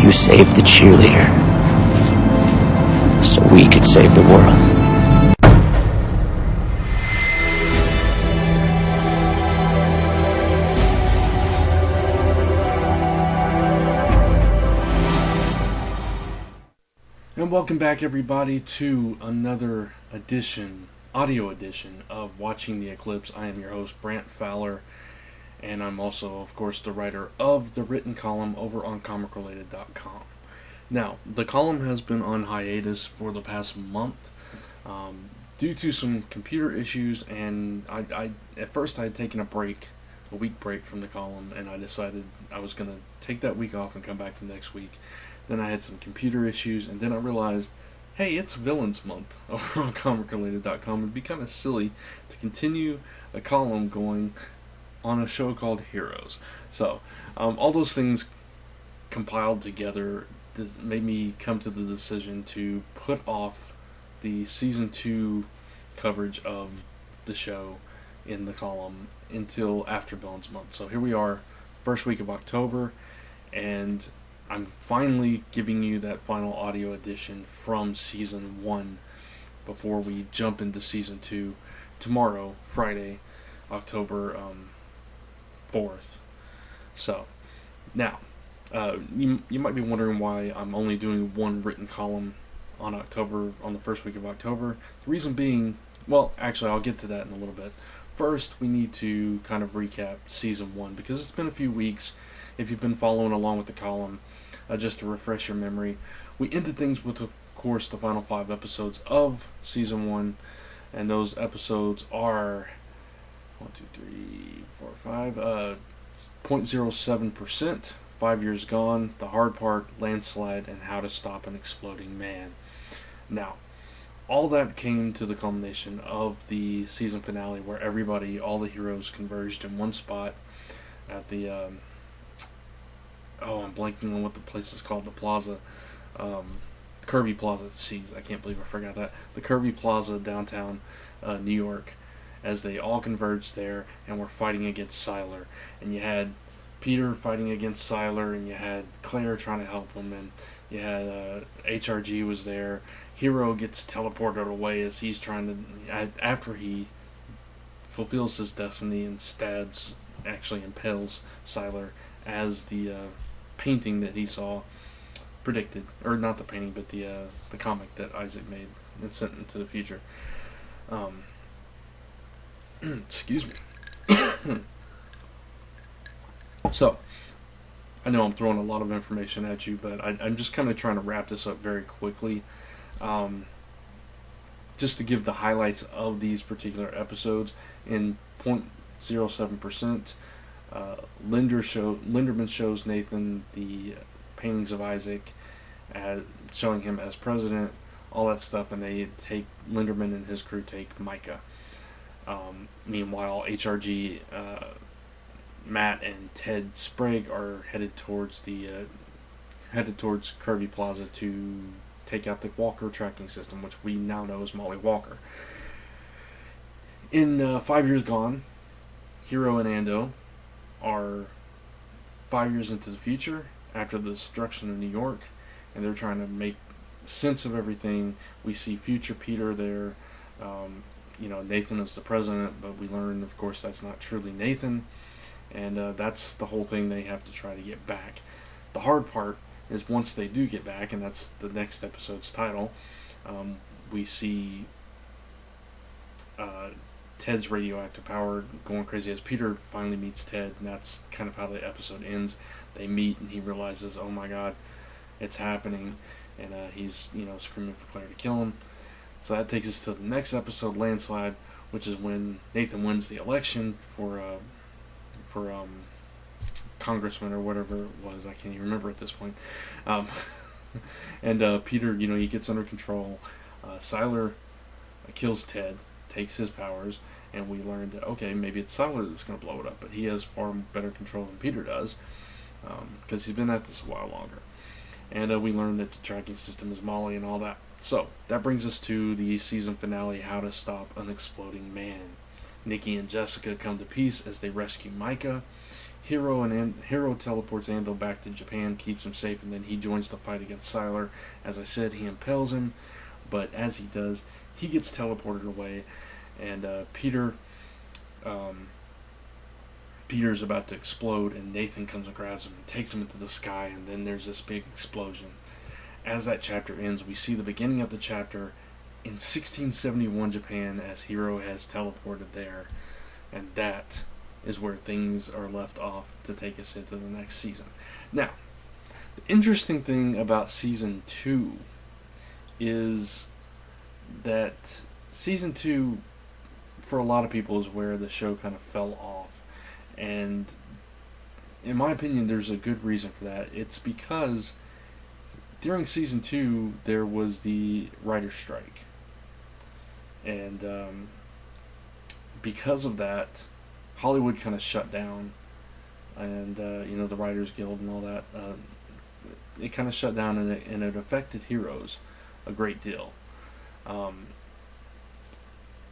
You saved the cheerleader, so we could save the world. And welcome back, everybody, to another audio edition of Watching the Eclipse. I am your host, Brant Fowler, and I'm also, of course, the writer of the written column over on ComicRelated.com. Now, the column has been on hiatus for the past month due to some computer issues, and I at first I had taken a week break from the column, and I decided I was going to take that week off and come back the next week. Then I had some computer issues, and then I realized, hey, it's Villains Month over on ComicRelated.com. It'd be kind of silly to continue a column going on a show called Hiros. So, all those things compiled together made me come to the decision to put off the Season 2 coverage of the show in the column until after Villains Month. So here we are, first week of October, and I'm finally giving you that final audio edition from Season 1 before we jump into Season 2 tomorrow, Friday, October 4th. So, now, you might be wondering why I'm only doing one written column on the first week of October. The reason being, well, actually, I'll get to that in a little bit. First, we need to kind of recap Season 1, because it's been a few weeks. If you've been following along with the column, just to refresh your memory, we ended things with, of course, the final 5 episodes of Season 1, and those episodes are 0.07%, 5 Years Gone, The Hard Part, Landslide, and How to Stop an Exploding Man. Now, all that came to the culmination of the season finale, where all the heroes converged in one spot at the I'm blanking on what the place is called, the plaza, Kirby Plaza. Jeez, I can't believe I forgot that. The Kirby Plaza, downtown New York, as they all converged there and were fighting against Sylar. And you had Peter fighting against Sylar, and you had Claire trying to help him, and you had HRG was there. Hero gets teleported away as he's after he fulfills his destiny and impales Sylar, as the painting that he saw predicted, or not the painting, but the comic that Isaac made and sent into the future. Excuse me. So, I know I'm throwing a lot of information at you, but I'm just kind of trying to wrap this up very quickly. Just to give the highlights of these particular episodes in 0.07%. Linderman shows Nathan the paintings of Isaac, showing him as president, all that stuff, and Linderman and his crew take Micah. Meanwhile, HRG, Matt, and Ted Sprague are headed towards Kirby Plaza to take out the Walker tracking system, which we now know is Molly Walker. In 5 Years Gone, Hero and Ando are 5 years into the future after the destruction of New York, and they're trying to make sense of everything. We see future Peter there. Nathan is the president, but we learn, of course, that's not truly Nathan, and that's the whole thing they have to try to get back. The hard part is once they do get back, and that's the next episode's title, we see Ted's radioactive power going crazy as Peter finally meets Ted, and that's kind of how the episode ends. They meet, and he realizes, oh my god, it's happening, and he's screaming for Claire to kill him. So that takes us to the next episode, Landslide, which is when Nathan wins the election for congressman or whatever it was. I can't even remember at this point. And Peter, he gets under control. Sylar kills Ted, takes his powers, and we learned that, okay, maybe it's Sylar that's going to blow it up, but he has far better control than Peter does, because he's been at this a while longer. And we learned that the tracking system is Molly and all that. So, that brings us to the season finale, How to Stop an Exploding Man. Nikki and Jessica come to peace as they rescue Micah. Hiro teleports Ando back to Japan, keeps him safe, and then he joins the fight against Sylar. As I said, he impales him, but as he does, he gets teleported away, and Peter's about to explode, and Nathan comes and grabs him and takes him into the sky, and then there's this big explosion. As that chapter ends, we see the beginning of the chapter in 1671 Japan as Hiro has teleported there, and that is where things are left off to take us into the next season. Now, the interesting thing about Season 2 is that Season 2, for a lot of people, is where the show kind of fell off. And in my opinion, there's a good reason for that. It's because during Season 2, there was the writer's strike. And because of that, Hollywood kind of shut down, and the Writers Guild and all that. It kind of shut down, and it affected Hiros a great deal.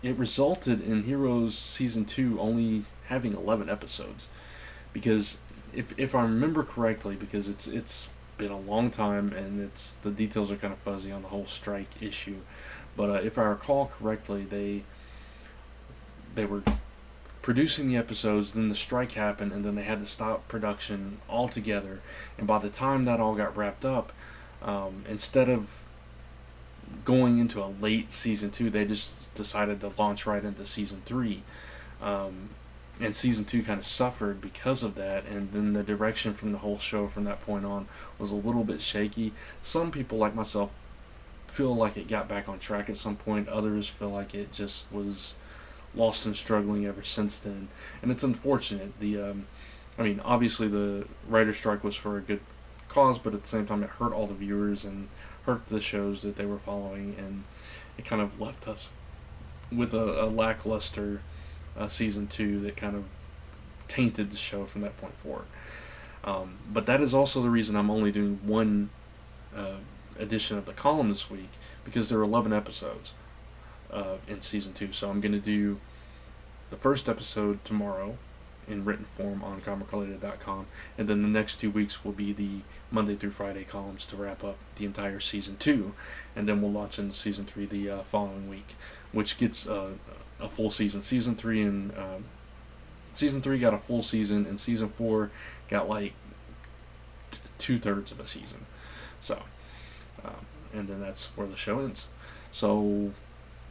It resulted in Hiros Season 2 only having 11 episodes, because if I remember correctly, because it's been a long time and the details are kind of fuzzy on the whole strike issue, but if I recall correctly, they were producing the episodes, then the strike happened, and then they had to stop production altogether. And by the time that all got wrapped up, instead of going into a late Season 2, they just decided to launch right into Season 3. And Season 2 kind of suffered because of that, and then the direction from the whole show from that point on was a little bit shaky. Some people, like myself, feel like it got back on track at some point. Others feel like it just was lost and struggling ever since then, and it's unfortunate. Obviously the writer's strike was for a good cause, but at the same time it hurt all the viewers and hurt the shows that they were following, and it kind of left us with a lackluster Season 2 that kind of tainted the show from that point forward. But that is also the reason I'm only doing one edition of the column this week, because there are 11 episodes in Season 2. So I'm going to do the first episode tomorrow in written form on ComicRelated.com, and then the next 2 weeks will be the Monday through Friday columns to wrap up the entire Season 2, and then we'll launch into Season 3 the following week, which gets a full season. Season 3 got a full season, and Season 4 got like 2/3 of a season. So, and then that's where the show ends. So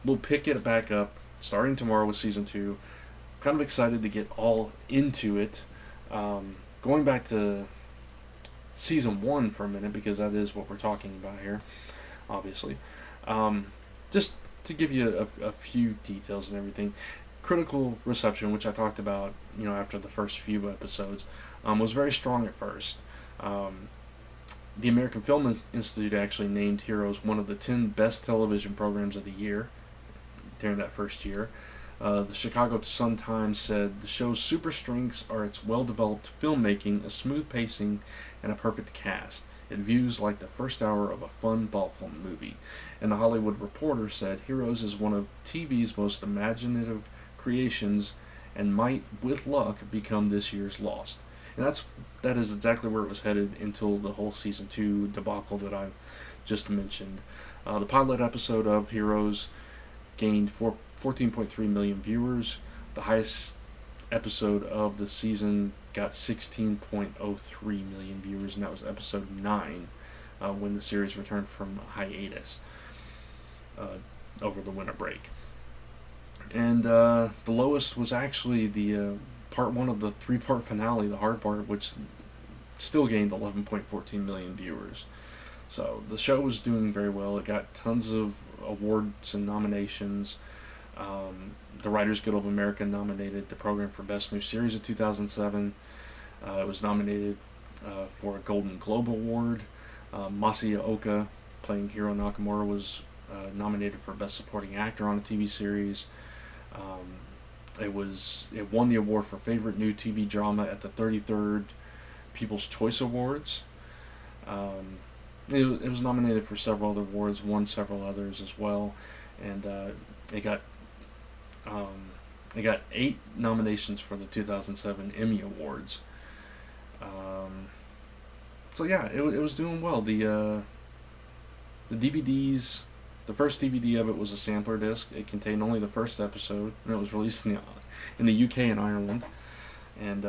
we'll pick it back up starting tomorrow with Season 2. Kind of excited to get all into it. Going back to Season 1 for a minute, because that is what we're talking about here, obviously. Just to give you a few details and everything. Critical reception, which I talked about, after the first few episodes, was very strong at first. The American Film Institute actually named Hiros one of the 10 best television programs of the year during that first year. The Chicago Sun-Times said the show's super strengths are its well-developed filmmaking, a smooth pacing, and a perfect cast. It views like the first hour of a fun, thoughtful movie. And the Hollywood Reporter said Hiros is one of TV's most imaginative creations and might, with luck, become this year's Lost. And that is exactly where it was headed until the whole Season 2 debacle that I just mentioned. The pilot episode of Hiros gained 14.3 million viewers. The highest episode of the season got 16.03 million viewers, and that was episode 9, when the series returned from hiatus over the winter break. And the lowest was actually the part 1 of the 3-part finale, the hard part, which still gained 11.14 million viewers. So the show was doing very well. It got tons of awards and nominations. The Writers Guild of America nominated the program for Best New Series of 2007. It was nominated for a Golden Globe Award. Masaya Oka, playing Hiro Nakamura, was nominated for Best Supporting Actor on a TV series. It won the award for Favorite New TV Drama at the 33rd People's Choice Awards. It was nominated for several other awards, won several others as well, and it got 8 nominations for the 2007 Emmy Awards. So yeah, it was doing well. The DVDs, the first DVD of it was a sampler disc. It contained only the first episode, and it was released in the UK and Ireland. And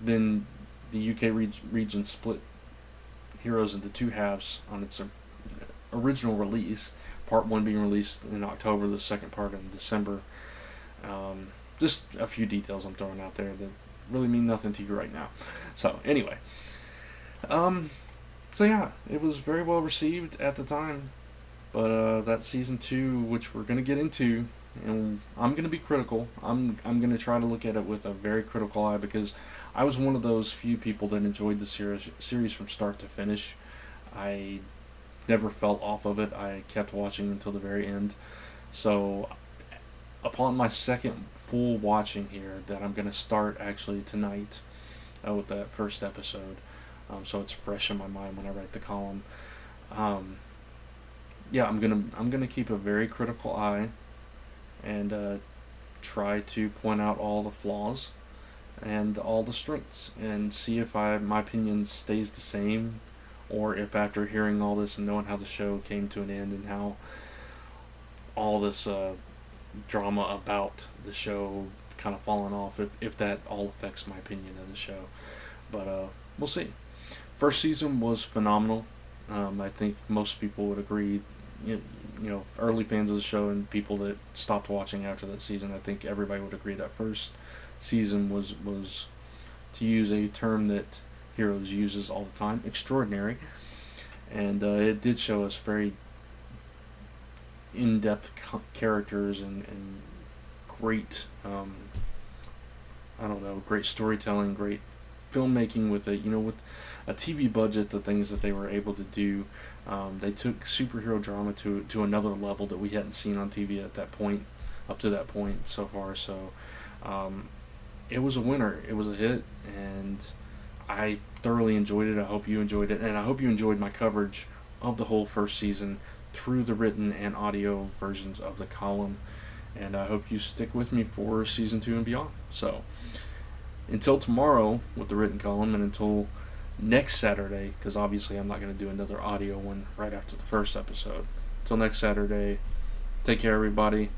then the UK region split Hiros into two halves on its original release. Part 1 being released in October, the second part in December. Just a few details I'm throwing out there that really mean nothing to you right now. So anyway, so yeah, it was very well received at the time. But that season 2, which we're gonna get into, and I'm gonna be critical. I'm gonna try to look at it with a very critical eye, because I was one of those few people that enjoyed the series from start to finish. I never felt off of it. I kept watching until the very end. So upon my second full watching here, that I'm gonna start actually tonight with that first episode, so it's fresh in my mind when I write the column. Yeah, I'm gonna keep a very critical eye and try to point out all the flaws and all the strengths, and see if my opinion stays the same, or if after hearing all this and knowing how the show came to an end and how all this drama about the show kind of falling off, if that all affects my opinion of the show. But we'll see. First season was phenomenal. I think most people would agree. You know, early fans of the show and people that stopped watching after that season, I think everybody would agree that first season was, to use a term that Hiros uses all the time, extraordinary. And it did show us very in-depth characters and great, great storytelling, great filmmaking with with a TV budget, the things that they were able to do. They took superhero drama to another level that we hadn't seen on TV at that point, up to that point so far. So it was a winner. It was a hit, and I thoroughly enjoyed it. I hope you enjoyed it, and I hope you enjoyed my coverage of the whole first season through the written and audio versions of the column. And I hope you stick with me for season 2 and beyond. So until tomorrow with the written column, and until next Saturday, because obviously I'm not going to do another audio one right after the first episode. Until next Saturday, take care everybody,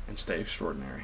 and stay extraordinary.